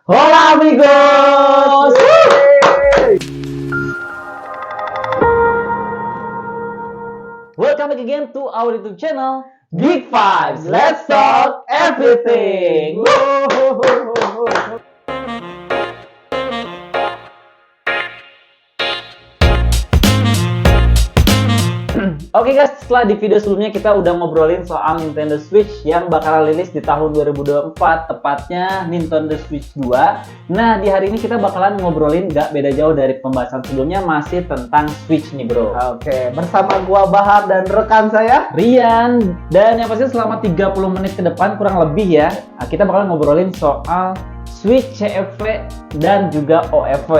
Hola amigos! Welcome back again to our YouTube channel, Geek Vibes. Let's talk everything. Oke guys, setelah di video sebelumnya kita udah ngobrolin soal Nintendo Switch yang bakal rilis di tahun 2024, tepatnya Nintendo Switch 2. Nah, di hari ini kita bakalan ngobrolin gak beda jauh dari pembahasan sebelumnya, masih tentang Switch nih bro. Oke, bersama gua Bahar dan rekan saya Rian. Dan yang pasti selama 30 menit ke depan kurang lebih ya, kita bakalan ngobrolin soal Switch CFV dan juga OFV.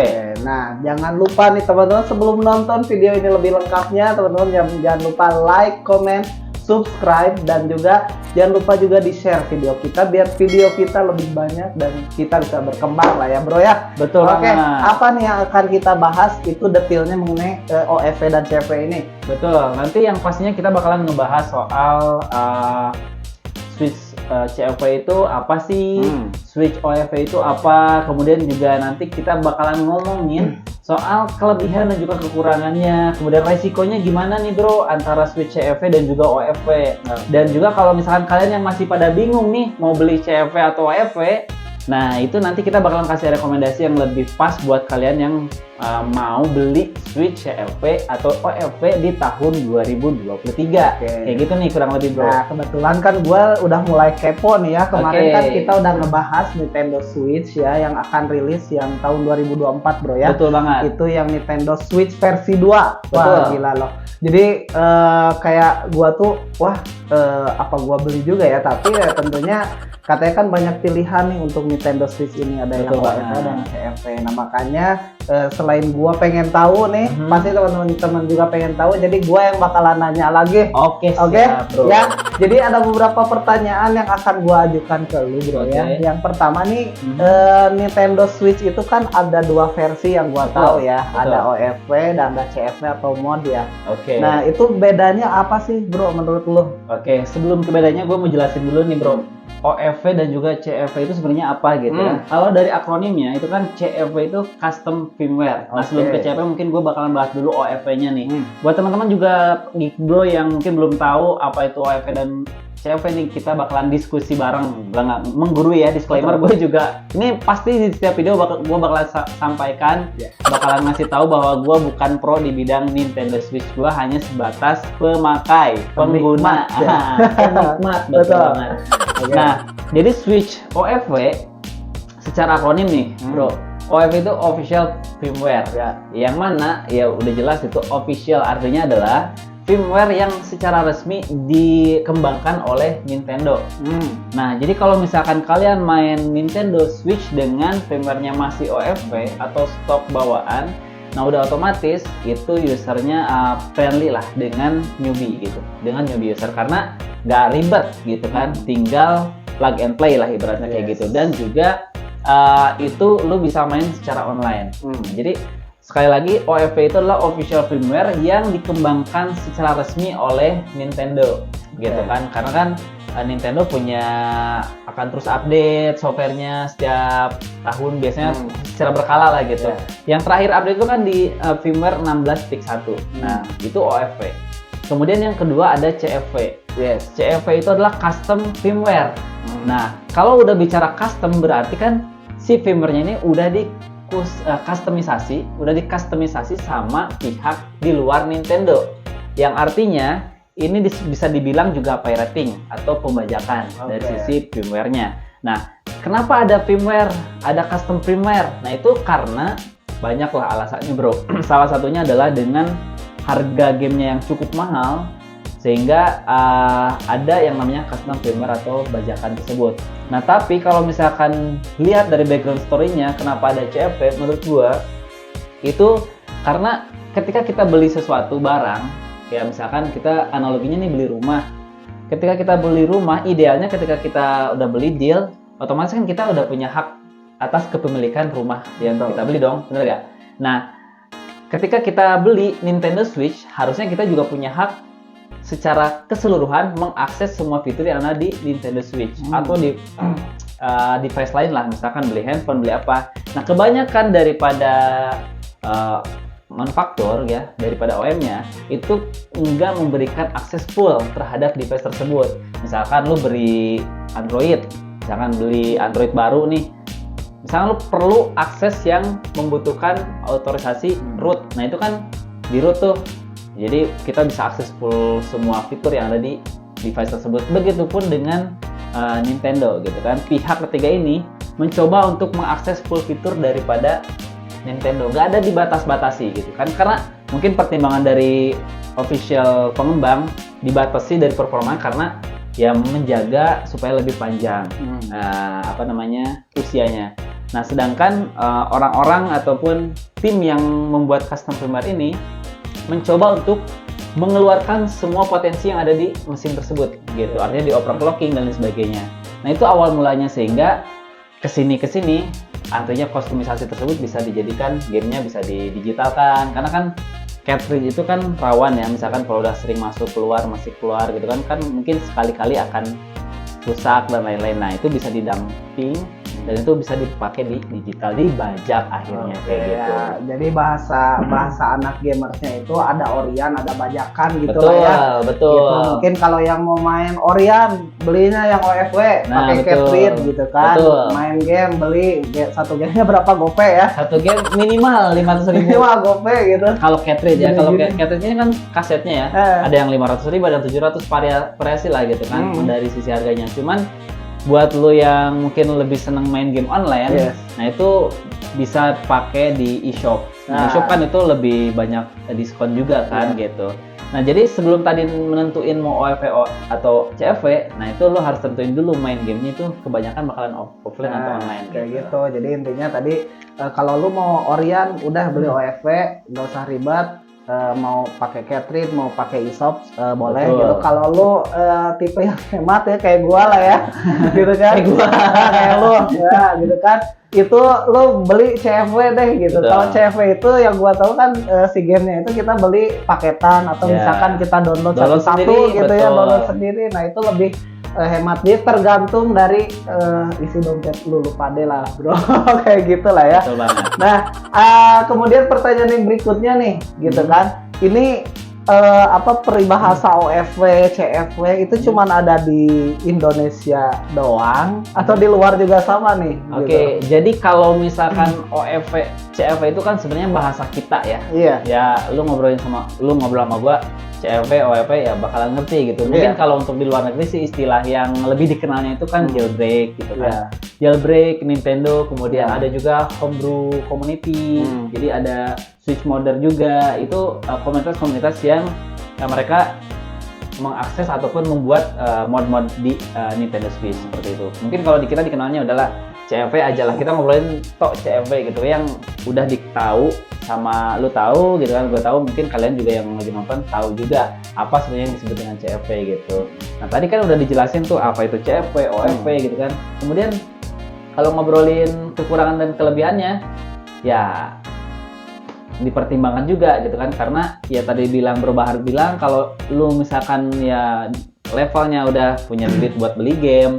Nah, jangan lupa nih teman-teman, sebelum nonton video ini lebih lengkapnya, teman-teman jangan lupa like, comment, subscribe, dan juga jangan lupa juga di-share video kita biar video kita lebih banyak dan kita bisa berkembang lah ya bro ya. Betul Oke, banget. apa nih yang akan kita bahas itu detailnya mengenai OFV dan CFV ini. Betul, nanti yang pastinya kita bakalan ngebahas soal Switch CFV itu apa sih, Switch OFV itu apa, kemudian juga nanti kita bakalan ngomongin soal kelebihan dan juga kekurangannya, kemudian resikonya gimana nih bro antara Switch CFV dan juga OFV. Dan juga kalau misalkan kalian yang masih pada bingung nih mau beli CFV atau OFV, nah itu nanti kita bakalan kasih rekomendasi yang lebih pas buat kalian yang mau beli Switch CFV atau OFV di tahun 2023. Kayak gitu nih kurang lebih bro. Nah, kebetulan kan gue udah mulai kepo nih ya. Kemarin kan Oke. kita udah ngebahas Nintendo Switch ya yang akan rilis yang tahun 2024 bro ya. Betul banget. Itu yang Nintendo Switch versi 2. Wah, Betul. gila loh. Jadi kayak gua tuh apa gua beli juga ya, tapi ya tentunya katanya kan banyak pilihan nih untuk Nintendo Switch ini, ada Betul yang OFV banget. dan CFV. Nah, makanya selain gua pengen tahu nih, pasti teman-teman juga pengen tahu, jadi gua yang bakalan nanya lagi. Oke, Oke, siap, bro. ya. Jadi ada beberapa pertanyaan yang akan gua ajukan ke lu, bro Oke. ya. Yang pertama nih, Nintendo Switch itu kan ada dua versi yang gua tahu ya. Betul. Ada OFV dan ada CFV atau mod ya. Oke. Nah, itu bedanya apa sih, bro, menurut lu? Oke, sebelum ke bedanya gue mau jelasin dulu nih bro. OFV dan juga CFV itu sebenarnya apa gitu ya. Kalau dari akronimnya itu kan CFV itu custom firmware. Nah, sebelum ke CFV mungkin gue bakalan bahas dulu OFV-nya nih. Buat teman-teman juga geek bro yang mungkin belum tahu apa itu OFV dan CFV nih, kita bakalan diskusi bareng. Gue nggak menggurui ya, disclaimer. Gue juga ini pasti di setiap video gue bakalan sampaikan, bakalan ngasih tahu bahwa gue bukan pro di bidang Nintendo Switch. Gue hanya sebatas pemakai, pengguna, penikmat. Betul banget. Nah, jadi Switch OFV secara akronim nih, bro. OFV itu official firmware. Yang mana ya udah jelas itu official, artinya adalah firmware yang secara resmi dikembangkan oleh Nintendo. Nah, jadi kalau misalkan kalian main Nintendo Switch dengan firmware-nya masih OFV atau stok bawaan, nah udah otomatis itu usernya friendly lah dengan newbie gitu, dengan newbie user, karena nggak ribet gitu kan, tinggal plug and play lah ibaratnya kayak gitu. Dan juga itu lu bisa main secara online. Jadi sekali lagi, OFV itu adalah official firmware yang dikembangkan secara resmi oleh Nintendo gitu kan, karena kan Nintendo akan terus update softwarenya setiap tahun, biasanya secara berkala lah gitu. Yang terakhir update itu kan di firmware 16.1. Nah, itu OFV. Kemudian yang kedua ada CFV. CFV itu adalah custom firmware. Nah, kalau udah bicara custom berarti kan si firmware-nya ini udah dikustomisasi sama pihak di luar Nintendo. Yang artinya ini bisa dibilang juga pirating atau pembajakan dari sisi firmware-nya. Nah, kenapa ada firmware, ada custom firmware? Nah, itu karena banyaklah alasannya, bro. Salah satunya adalah dengan harga gamenya yang cukup mahal, sehingga ada yang namanya custom firmware atau bajakan tersebut. Nah, tapi kalau misalkan lihat dari background story-nya, kenapa ada CFV, menurut gua itu karena ketika kita beli sesuatu barang, kayak misalkan kita analoginya nih beli rumah. Ketika kita beli rumah, idealnya ketika kita udah beli deal, otomatis kan kita udah punya hak atas kepemilikan rumah yang kita beli dong, bener gak? Nah, ketika kita beli Nintendo Switch, harusnya kita juga punya hak secara keseluruhan mengakses semua fitur yang ada di Nintendo Switch atau di device lain lah, misalkan beli handphone, beli apa. Nah, kebanyakan daripada manufaktur ya, daripada OEM-nya itu enggak memberikan akses full terhadap device tersebut. Misalkan lu beli Android, misalkan beli Android baru nih, misalkan lu perlu akses yang membutuhkan otorisasi root. Nah, itu kan di root tuh. Jadi kita bisa akses full semua fitur yang ada di device tersebut. Begitupun dengan Nintendo gitu kan. Pihak ketiga ini mencoba untuk mengakses full fitur daripada Nintendo. Gak ada dibatas-batasi gitu kan. Karena mungkin pertimbangan dari official pengembang dibatasi dari performa karena ya menjaga supaya lebih panjang usianya. Nah, sedangkan orang-orang ataupun tim yang membuat custom firmware ini mencoba untuk mengeluarkan semua potensi yang ada di mesin tersebut gitu, artinya di overclocking dan lain sebagainya. Nah, itu awal mulanya, sehingga kesini artinya kustomisasi tersebut bisa dijadikan gamenya bisa didigitalkan, karena kan cartridge itu kan rawan ya, misalkan kalau udah sering masuk keluar gitu kan mungkin sekali-kali akan rusak dan lain-lain. Nah, itu bisa didamping dan itu bisa dipakai di digital, dibajak akhirnya kayak gitu. Ya, jadi bahasa anak gamersnya itu ada Orian, ada bajakan gitu betul, lah ya. Betul. Gitu. Mungkin kalau yang mau main Orian belinya yang OFW pakai cartridge gitu kan. Betul. Main game beli satu gamenya berapa gope ya? Satu game minimal 500.000. Minimal gope gitu. Kalau cartridge ya, kalau cartridge ini kan kasetnya ya. Ada yang 500.000, ada yang 700, variasi lah gitu kan dari sisi harganya. Cuman buat lo yang mungkin lebih seneng main game online, nah itu bisa pakai di eShop. Nah, eShop kan itu lebih banyak diskon juga kan gitu. Nah, jadi sebelum tadi menentuin mau OFV atau CFV, nah itu lo harus tentuin dulu main gamenya itu kebanyakan bakalan offline atau online. Kayak gitu. Jadi intinya tadi kalau lo mau Orian udah beli OFV, nggak usah ribet. Mau pakai cartridge, mau pakai eShop boleh. Betul. Gitu. Kalau lu tipe yang hemat ya kayak gua lah ya, gitu kan? Kayak lu, ya gitu kan? Itu lu beli CFW deh gitu. Kalau CFW itu yang gua tahu kan si gamenya itu kita beli paketan atau misalkan kita download satu-satu gitu ya, download sendiri. Nah itu lebih hemat, dia tergantung dari isi dompet lu pade lah bro. Kayak gitulah ya. Nah kemudian pertanyaan yang berikutnya nih gitu kan, ini peribahasa OFW, CFW itu cuman ada di Indonesia doang atau di luar juga sama nih? Oke, jadi kalau misalkan OFW, CFW itu kan sebenarnya bahasa kita ya. Iya. Ya, lu ngobrol sama gua CFW, OFW ya bakalan ngerti gitu. Mungkin kalau untuk di luar negeri sih istilah yang lebih dikenalnya itu kan jailbreak gitu kan. Jailbreak Nintendo, kemudian ada juga homebrew community. Jadi ada Switch modder juga. Itu komunitas-komunitas yang mereka mengakses ataupun membuat mod-mod di Nintendo Switch seperti itu. Mungkin kalau di kita dikenalnya adalah CFW aja lah. Kita ngobrolin tok CFW gitu yang udah ditahu sama lu tahu gitu kan, gue tahu, mungkin kalian juga yang lagi nonton tahu juga apa sebenarnya yang disebut dengan CFW gitu. Nah, tadi kan udah dijelasin tuh apa itu CFW, OFW gitu kan. Kemudian kalau ngobrolin kekurangan dan kelebihannya ya dipertimbangkan juga gitu kan, karena ya tadi Bro Bahar bilang kalau lu misalkan ya levelnya udah punya duit buat beli game,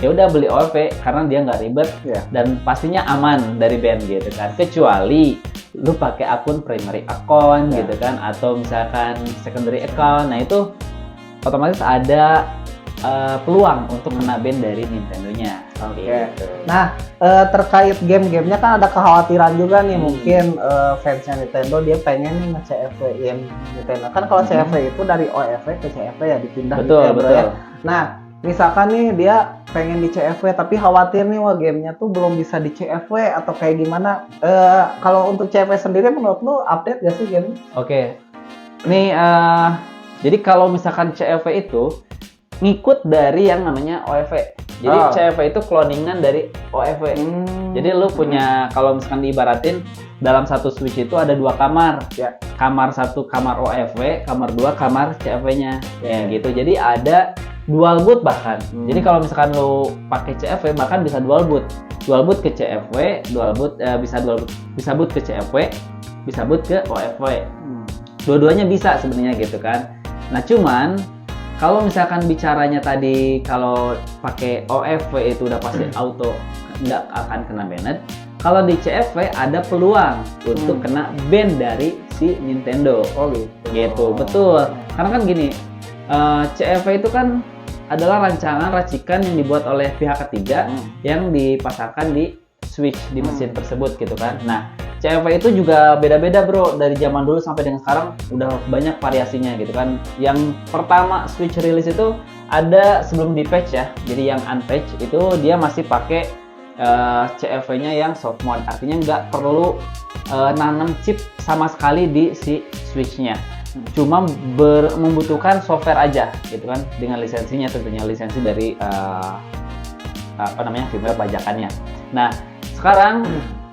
ya udah beli OFW karena dia nggak ribet dan pastinya aman dari ban gitu kan, kecuali lu pakai akun primary account gitu kan, atau misalkan secondary account. Nah itu otomatis ada peluang untuk kena ban dari Nintendo-nya. Gitu. Nah terkait game-gamenya kan ada kekhawatiran juga nih, mungkin fansnya Nintendo dia pengen nih nge-CFW-in Nintendo kan. Kalau CFW itu dari OFW ke CFW ya dipindah gitu ya bro ya. Nah misalkan nih dia pengen di CFW tapi khawatir nih wah gamenya tuh belum bisa di CFW atau kayak gimana. Kalau untuk CFW sendiri menurut lu update gak sih game? Oke. Nih jadi kalau misalkan CFW itu ngikut dari yang namanya OFW. Jadi CFW itu cloningan dari OFW. Jadi lu punya, kalau misalkan diibaratin dalam satu Switch itu ada dua kamar. Kamar satu kamar OFW, kamar dua kamar CFW-nya. Ya gitu. Jadi ada dual boot bahkan. Jadi kalau misalkan lu pakai CFW bahkan bisa dual boot. Dual boot ke CFW, bisa boot ke CFW, bisa boot ke OFW. Dua-duanya bisa sebenarnya gitu kan. Nah cuman kalau misalkan bicaranya tadi kalau pakai OFV itu udah pasti auto nggak akan kena banned. Kalau di CFV ada peluang untuk kena ban dari si Nintendo. Oh gitu. Gitu, betul. Karena kan gini, CFV itu kan adalah rancangan racikan yang dibuat oleh pihak ketiga yang dipasangkan di switch di mesin tersebut gitu kan. Nah, CFV itu juga beda-beda bro, dari zaman dulu sampai dengan sekarang udah banyak variasinya gitu kan. Yang pertama switch release itu ada sebelum di patch ya, jadi yang unpatch itu dia masih pakai CFV-nya yang soft mode, artinya nggak perlu nanam chip sama sekali di si switch-nya, cuma membutuhkan software aja gitu kan, dengan lisensinya tentunya, lisensi dari firmware bajakannya. Nah sekarang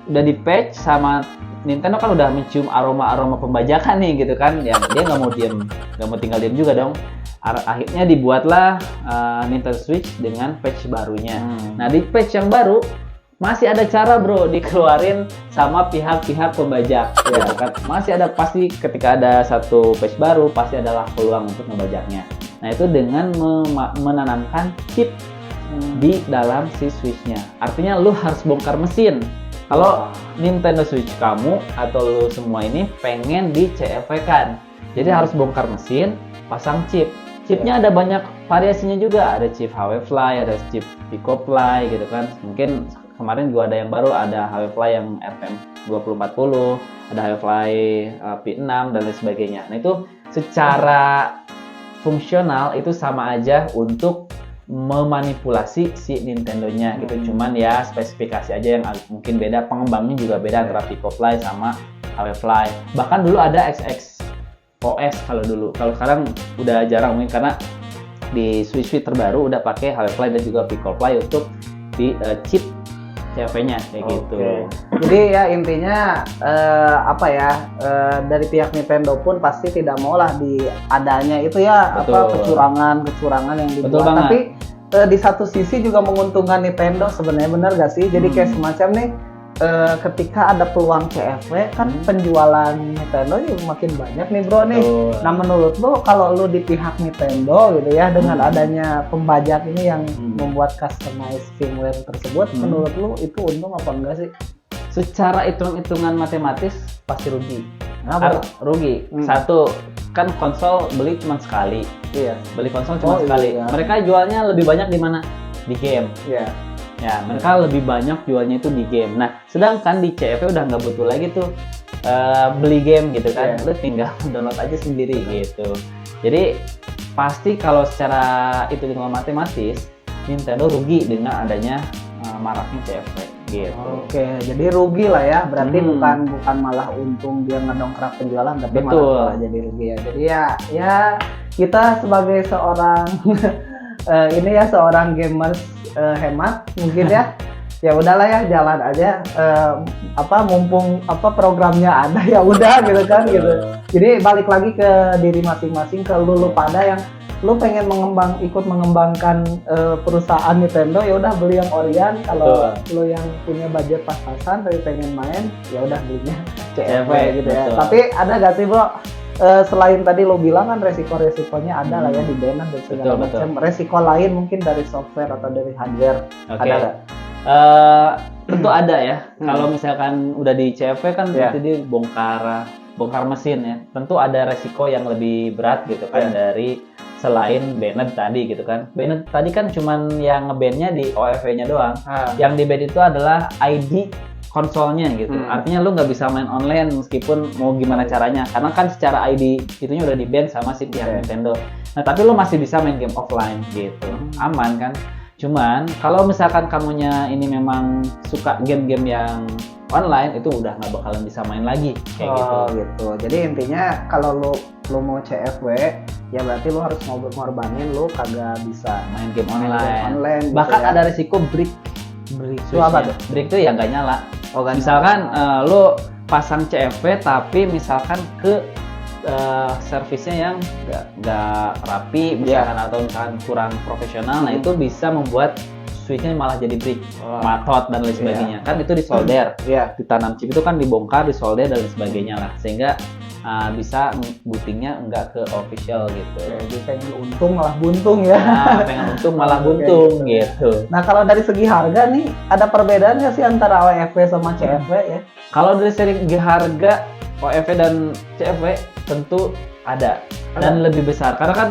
udah di patch sama Nintendo kan udah mencium aroma pembajakan nih gitu kan, ya dia nggak mau tinggal diam juga dong. Akhirnya dibuatlah Nintendo Switch dengan patch barunya. Nah di patch yang baru masih ada cara bro dikeluarin sama pihak-pihak pembajak ya kan. Masih ada, pasti ketika ada satu patch baru pasti adalah peluang untuk membajaknya. Nah itu dengan menanamkan chip di dalam si Switch-nya. Artinya lu harus bongkar mesin. Kalau Nintendo Switch kamu atau lu semua ini pengen di CFV-kan, jadi harus bongkar mesin, pasang chip. Chipnya ada banyak variasinya juga, ada chip HWFly, ada chip PicoFly gitu kan. Mungkin kemarin juga ada yang baru, ada HWFly yang RPM2040, ada HWFly P6 dan lain sebagainya. Nah itu secara fungsional itu sama aja untuk memanipulasi si Nintendo-nya gitu. Cuman ya spesifikasi aja yang mungkin beda, pengembangnya juga beda antara PicoFly sama HWFly. Bahkan dulu ada XX OS kalau dulu. Kalau sekarang udah jarang mungkin karena di Switch terbaru udah pakai HWFly dan juga PicoFly untuk di chip CFV-nya kayak gitu. Jadi ya intinya dari pihak Nintendo pun pasti tidak mau lah di adanya itu ya kecurangan yang dibuat. Tapi di satu sisi juga menguntungkan Nintendo sebenarnya, benar gak sih? Jadi kayak semacam nih ketika ada peluang CFV kan penjualan Nintendo ya makin banyak nih bro nih. Nah menurut lo kalau lo di pihak Nintendo gitu ya dengan adanya pembajak ini yang membuat customized firmware tersebut, menurut lo itu untung apa enggak sih? Secara hitung-hitungan matematis pasti rugi. Kenapa? Rugi. Satu, kan konsol beli cuma sekali. Iya. Beli konsol cuma sekali. Iya. Mereka jualnya lebih banyak di mana? Di game. Iya. Ya, mereka lebih banyak jualnya itu di game. Nah, sedangkan di CFV udah nggak butuh lagi tuh beli game gitu kan. Lu tinggal download aja sendiri gitu. Jadi pasti kalau secara hitung-hitungan matematis Nintendo rugi dengan adanya maraknya CFV gitu. Oke, jadi rugi lah ya. Berarti bukan malah untung dia ngedongkrak penjualan, tapi malah jadi rugi ya. Jadi ya kita sebagai seorang seorang gamers hemat mungkin ya udahlah ya, jalan aja mumpung programnya ada ya udah gitu kan gitu. Jadi balik lagi ke diri masing-masing, ke lu pada yang lu pengen ikut mengembangkan perusahaan Nintendo, ya udah beli yang Orion. Kalau lu yang punya budget pas-pasan tapi pengen main ya udah belinya CFV gitu ya. Tapi ada gak sih bro, selain tadi lo bilang kan resiko-resikonya ada lah ya di ban dan segala macam. Resiko lain mungkin dari software atau dari hardware ada nggak? Tentu ada ya. Kalau misalkan udah di CFV kan berarti dia bongkar mesin ya. Tentu ada resiko yang lebih berat gitu kan dari selain banned tadi gitu kan. Banned tadi kan cuman yang nge-ban-nya di OFV-nya doang. Yang di ban itu adalah ID konsolnya gitu. Artinya lu nggak bisa main online meskipun mau gimana caranya, karena kan secara ID itunya udah di-ban sama si pihak Nintendo. Nah tapi lu masih bisa main game offline gitu, aman kan. Cuman kalau misalkan kamunya ini memang suka game-game yang online, itu udah nggak bakalan bisa main lagi kayak gitu. Jadi intinya kalau lu mau CFW ya berarti lu harus ngorbanin lu kagak bisa main game online. gitu Bahkan ya. ada risiko break itu apa tuh? Break itu ya nggak nyala. Misalkan lu pasang CFV tapi misalkan ke servisnya yang nggak rapi misalkan atau misalkan kurang profesional, nah itu bisa membuat switchnya malah jadi break, matot dan lain sebagainya. Kan itu disolder, ditanam chip itu kan dibongkar, disolder dan lain sebagainya lah, sehingga bisa bootingnya enggak ke official gitu. Jadi pengen untung malah buntung ya. Nah, pengen untung malah buntung gitu. Nah kalau dari segi harga nih, ada perbedaan nggak sih antara OFV sama CFV ya? Kalau dari segi harga OFV dan CFV tentu ada dan lebih besar karena kan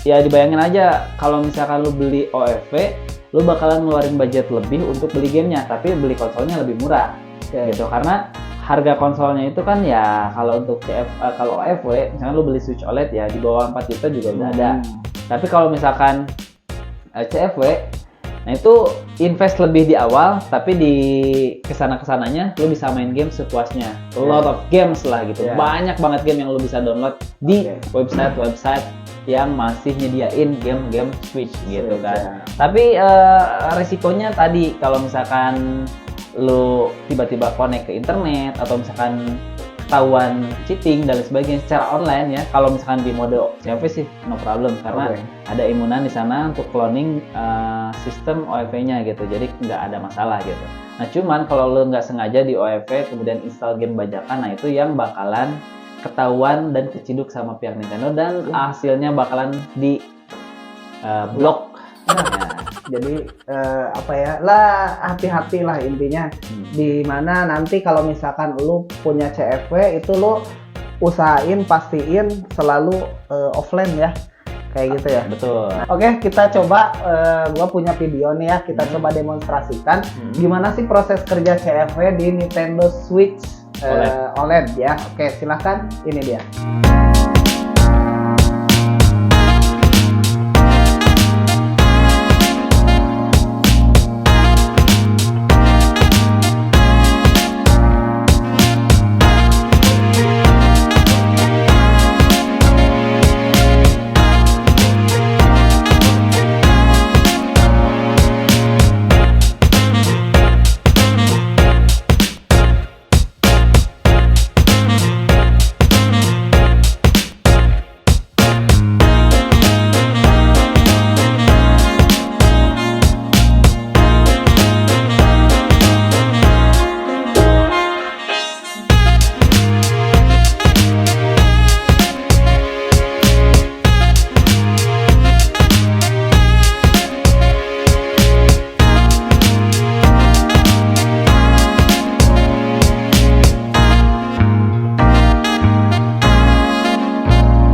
ya dibayangin aja kalau misalkan lu beli OFV lu bakalan ngeluarin budget lebih untuk beli gamenya tapi beli konsolnya lebih murah gitu karena harga konsolnya itu kan ya kalau untuk kalau OFV misalkan lu beli Switch OLED ya di bawah 4 juta juga udah ada tapi kalau misalkan CFV nah itu invest lebih di awal tapi di kesananya lu bisa main game sepuasnya a lot of games lah gitu banyak banget game yang lu bisa download di website yang masih nyediain game-game Switch gitu kan tapi resikonya tadi kalau misalkan lu tiba-tiba connect ke internet atau misalkan ketahuan cheating dan sebagainya secara online ya kalau misalkan di mode CFV sih no problem karena ada imunan di sana untuk cloning sistem OFV-nya gitu jadi nggak ada masalah gitu. Nah cuman kalau lu nggak sengaja di OFV kemudian install game bajakan nah itu yang bakalan ketahuan dan keciduk sama pihak Nintendo dan hasilnya bakalan di blok. Jadi apa ya lah hati-hati lah intinya di mana nanti kalau misalkan lu punya CFV itu lu usahain pastiin selalu offline ya kayak gitu ya. Betul. Oke kita coba gua punya video nih ya kita coba demonstrasikan gimana sih proses kerja CFV di Nintendo Switch OLED ya. Oke silahkan ini dia.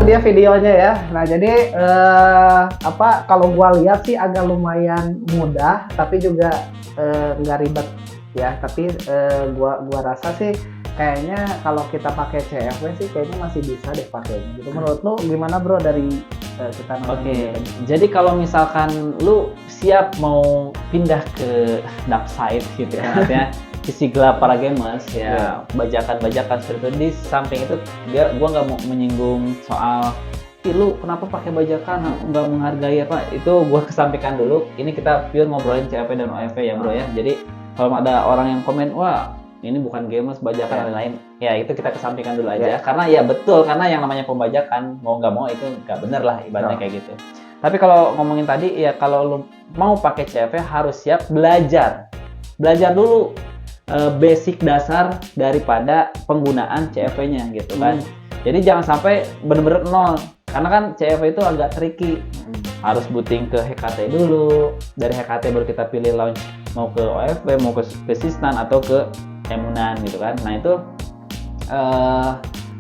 Dia videonya ya. Nah jadi apa kalau gua lihat sih agak lumayan mudah, tapi juga nggak ribet ya. Tapi gua rasa sih kayaknya kalau kita pakai CFV sih kayaknya masih bisa deh pakai. Gitu. Menurut lu gimana bro dari kita? Oke. Jadi kalau misalkan lu siap mau pindah ke dark side gitu kan ya. Sisi gelap para gamers ya bajakan-bajakan seperti itu di samping itu gua nggak mau menyinggung soal lu kenapa pakai bajakan nggak menghargai apa itu gua kesampingkan dulu ini kita pure ngobrolin CFV dan OFV ya bro ya jadi kalau ada orang yang komen wah ini bukan gamers bajakan dan lain-lain ya itu kita kesampingkan dulu aja karena ya betul karena yang namanya pembajakan mau nggak mau itu nggak bener lah ibaratnya kayak gitu tapi kalau ngomongin tadi ya kalau lu mau pakai CFV harus siap belajar dulu basic dasar daripada penggunaan CFV-nya gitu kan. Jadi jangan sampai bener-bener nol. Karena kan CFV itu agak tricky. Harus booting ke HKT dulu. Dari HKT baru kita pilih launch mau ke OFV, mau ke Sistan atau ke Emunan gitu kan. Nah itu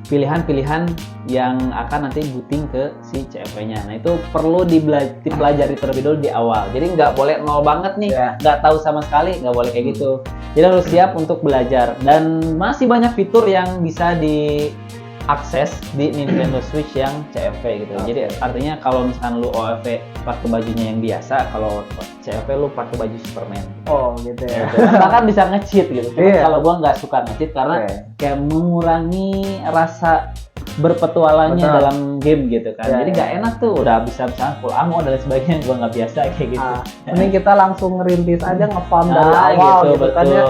pilihan-pilihan yang akan nanti booting ke si CFV-nya. Nah itu perlu dipelajari terlebih dulu di awal. Jadi nggak boleh nol banget nih, nggak tahu sama sekali, nggak boleh kayak gitu. Jadi harus siap untuk belajar. Dan masih banyak fitur yang bisa diakses di Nintendo Switch yang CFV gitu. Jadi artinya kalau misalkan lu OFV pakai bajunya yang biasa, kalau CFV lu pakai baju Superman. Oh gitu ya. Bahkan bisa nge-cheat gitu. Cuma kalau gua nggak suka nge-cheat karena kayak mengurangi rasa berpetualangnya dalam game gitu kan. Jadi nggak enak tuh udah bisa misalnya full ammo dan sebagainya gua nggak biasa kayak gitu. Ini kita langsung ngerintis aja nge-farm dari awal gitu kan ya.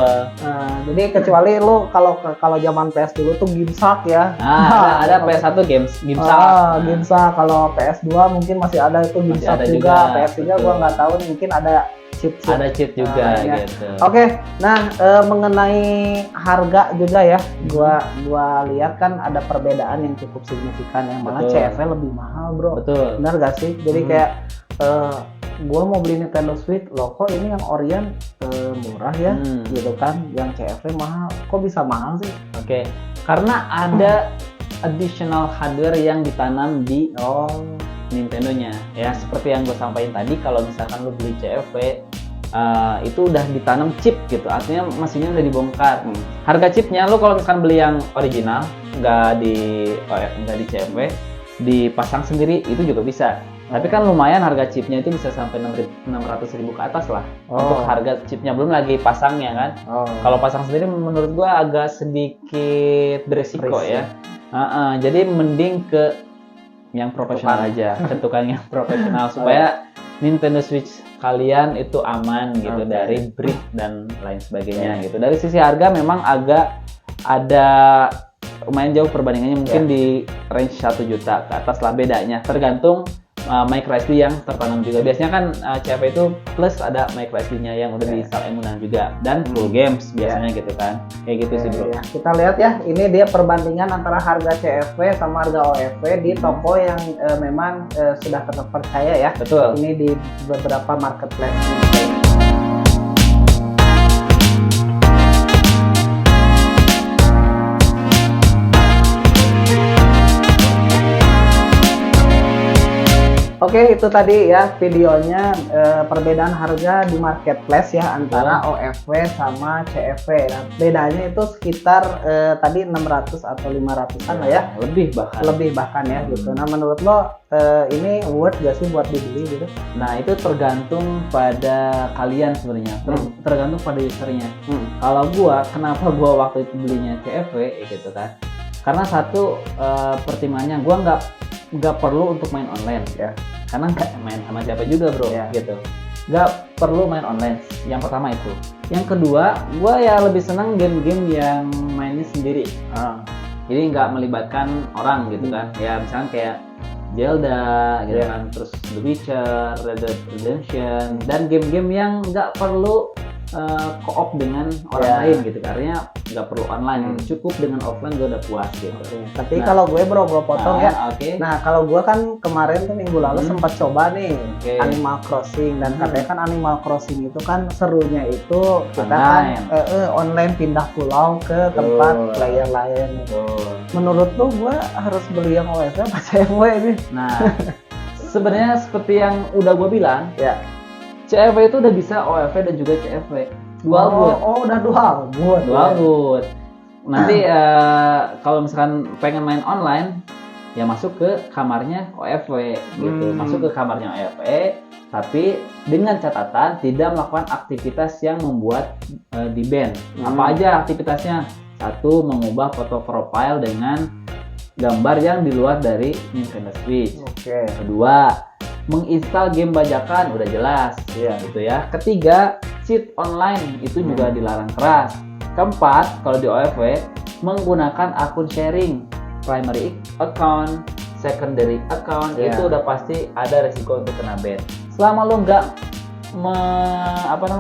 Jadi kecuali lu kalau zaman PS dulu tuh Gimsak ya. Ada PS1 Gimsak. Gimsak. Kalau PS2 mungkin masih ada itu Gimsak juga. PS3 gua nggak tahu nih mungkin ada chip. Ada cheat juga ya. gitu. Oke, nah mengenai harga juga ya, gua lihat kan ada perbedaan yang cukup signifikan ya, malah Betul. CFV lebih mahal bro. Betul. Benar gak sih? Jadi kayak gua mau beli Nintendo Switch, loh kok ini yang Orion murah ya, gitu kan? Yang CFV mahal, kok bisa mahal sih? Oke, karena ada additional hardware yang ditanam di Nintendo-nya ya, seperti yang gue sampaikan tadi. Kalau misalkan lo beli CFV itu udah ditanam chip gitu, artinya mesinnya udah dibongkar. Harga chipnya lo kalau misalkan beli yang original, nggak di CFV, dipasang sendiri itu juga bisa. Tapi kan lumayan harga chipnya itu bisa sampai 600.000 ke atas lah. Untuk harga chipnya, belum lagi pasangnya kan. Kalau pasang sendiri menurut gua agak sedikit beresiko ya. Jadi mending ke yang profesional aja, ke tukang yang profesional supaya Nintendo Switch kalian itu aman gitu dari brick dan lain sebagainya gitu. Dari sisi harga memang agak ada lumayan jauh perbandingannya, mungkin di range 1 juta ke atas lah bedanya, tergantung micro SD yang tertanam juga. Biasanya kan CFV itu plus ada micro SD-nya yang udah di-install emunan juga, dan full games biasanya gitu kan. Kayak gitu sih bro. Ya, kita lihat ya, ini dia perbandingan antara harga CFV sama harga OFV di toko yang memang sudah terpercaya ya. Betul. Ini di beberapa marketplace. Oke, itu tadi ya videonya perbedaan harga di marketplace ya antara OFV sama CFV. Nah, bedanya itu sekitar tadi 600 atau 500-an lah ya. Lebih bahkan ya gitu. Nah, menurut lo ini worth gak sih buat dibeli gitu? Nah, itu tergantung pada kalian sebenarnya. Tergantung pada usernya. Kalau kenapa gua waktu itu belinya CFV gitu kan? Karena satu pertimbangannya gua nggak perlu untuk main online ya, karena nggak main sama siapa juga bro gitu, nggak perlu main online. Yang pertama itu. Yang kedua, gue ya lebih senang game-game yang mainnya sendiri, jadi nggak melibatkan orang gitu kan. Ya misalnya kayak Zelda gitu kan, terus The Witcher, Red Dead Redemption, dan game-game yang nggak perlu co-op dengan orang lain gitu, karena nggak perlu online, cukup dengan offline gue udah puas gitu. Tapi kalau gue bro, gue potong ya. Nah, kalau gue kan kemarin tuh minggu lalu sempat coba nih Animal Crossing, dan katanya kan Animal Crossing itu kan serunya itu kita kan online pindah pulau ke tempat player lain. Menurut lu gue harus beli yang OFV apa CFV ini? Nah, sebenarnya seperti yang udah gue bilang ya, CFV itu udah bisa OFV dan juga CFV. Dual boot. Udah dual boot. Nanti kalau misalkan pengen main online, ya masuk ke kamarnya OFV gitu. Masuk ke kamarnya OFV, tapi dengan catatan tidak melakukan aktivitas yang membuat di-ban. Apa aja aktivitasnya? Satu, mengubah foto profile dengan gambar yang di luar dari Nintendo Switch. Kedua, menginstal game bajakan, udah jelas gitu ya. Ketiga, cheat online itu juga dilarang keras. Keempat, kalau di OFV menggunakan akun sharing, primary account, secondary account, itu udah pasti ada resiko untuk kena ban. Selama lo nggak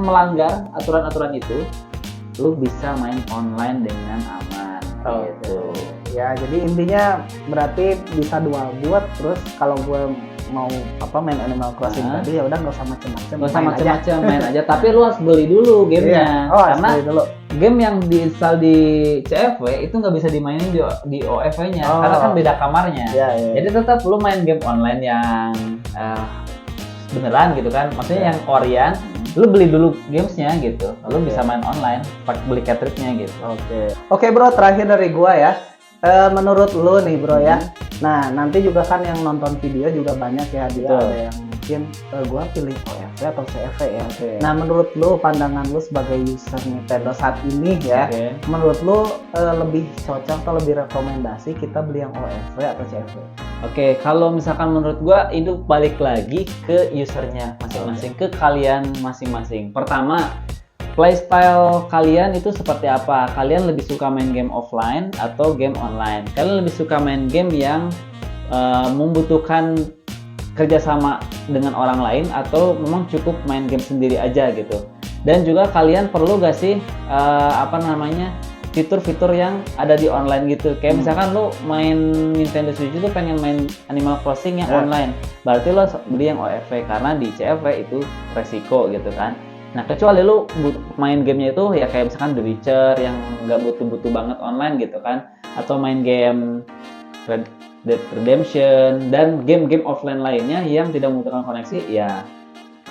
melanggar aturan-aturan itu, lo bisa main online dengan aman. Gitu. Ya, jadi intinya berarti bisa dual boot. Terus kalau gue mau main Animal Crossing tadi, ya udah nggak usah macam-macam, main aja. Tapi lu harus beli dulu gamenya, karena game yang diinstal di CFV itu nggak bisa dimainin di OFV-nya, karena kan beda kamarnya. Jadi tetap lu main game online yang beneran gitu kan, maksudnya yang Korean, lu beli dulu gamesnya gitu, lu bisa main online pakai beli cartridge-nya gitu. Oke bro, terakhir dari gua ya. Menurut lu nih bro ya, nah nanti juga kan yang nonton video juga banyak ya, dia ada yang mungkin gua pilih OFV atau CFV ya. Nah menurut lu, pandangan lu sebagai user Nintendo saat ini ya, menurut lu lebih cocok atau lebih rekomendasi kita beli yang OFV atau CFV? Kalau misalkan menurut gua itu balik lagi ke usernya masing-masing, ke kalian masing-masing. Pertama, playstyle kalian itu seperti apa? Kalian lebih suka main game offline atau game online? Kalian lebih suka main game yang membutuhkan kerjasama dengan orang lain atau memang cukup main game sendiri aja gitu. Dan juga kalian perlu gak sih fitur-fitur yang ada di online gitu. Kayak misalkan lo main Nintendo Switch itu pengen main Animal Crossing yang online, berarti lo beli yang OFV karena di CFV itu resiko gitu kan. Nah kecuali lo main gamenya itu ya kayak misalkan The Witcher yang nggak butuh-butuh banget online gitu kan, atau main game Red Dead Redemption dan game-game offline lainnya yang tidak membutuhkan koneksi, ya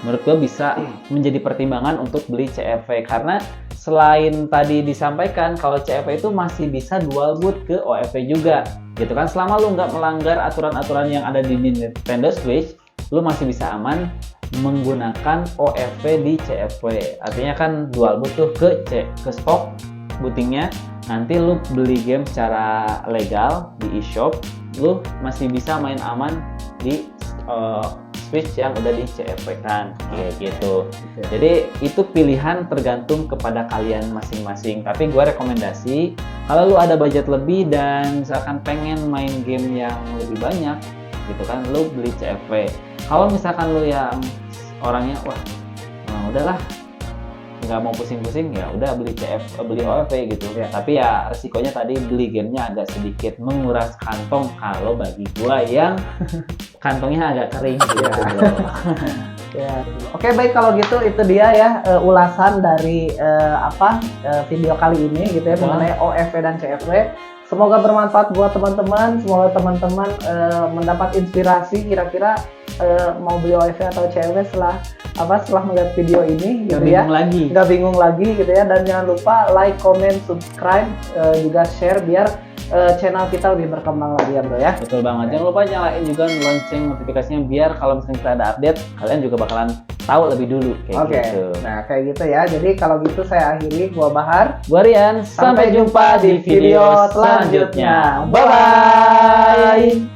menurut gue bisa menjadi pertimbangan untuk beli CFV. Karena selain tadi disampaikan kalau CFV itu masih bisa dual boot ke OFV juga gitu kan, selama lu nggak melanggar aturan-aturan yang ada di Nintendo Switch, lu masih bisa aman menggunakan OFV di CFV. Artinya kan dual boot tuh ke stok bootingnya, nanti lu beli game secara legal di eShop, lu masih bisa main aman di Switch yang udah di CFV kan, kayak gitu. Jadi itu pilihan tergantung kepada kalian masing-masing. Tapi gue rekomendasi kalau lu ada budget lebih dan misalkan pengen main game yang lebih banyak, gitu kan, lu beli CFV. Kalau misalkan lu yang orangnya udahlah nggak mau pusing-pusing, ya udah beli OFV gitu ya. Tapi ya resikonya tadi beli gamenya agak sedikit menguras kantong kalau bagi gua yang kantongnya agak kering gitu. Ya. Oke, baik kalau gitu itu dia ya ulasan dari video kali ini gitu ya mengenai OFV dan CFV. Semoga bermanfaat buat teman-teman. Semoga teman-teman mendapat inspirasi kira-kira mau beli OFV atau CFV setelah melihat video ini gitu ya. Nggak bingung lagi gitu ya. Dan jangan lupa like, comment, subscribe, juga share biar channel kita lebih berkembang lagi ya bro ya. Betul banget. Jangan lupa nyalain juga lonceng notifikasinya biar kalau misalnya kita ada update kalian juga bakalan tahu lebih dulu kayak gitu. Nah kayak gitu ya. Jadi kalau gitu saya akhiri, gua Bahar, gua Rian. Sampai jumpa di video selanjutnya. Bye bye.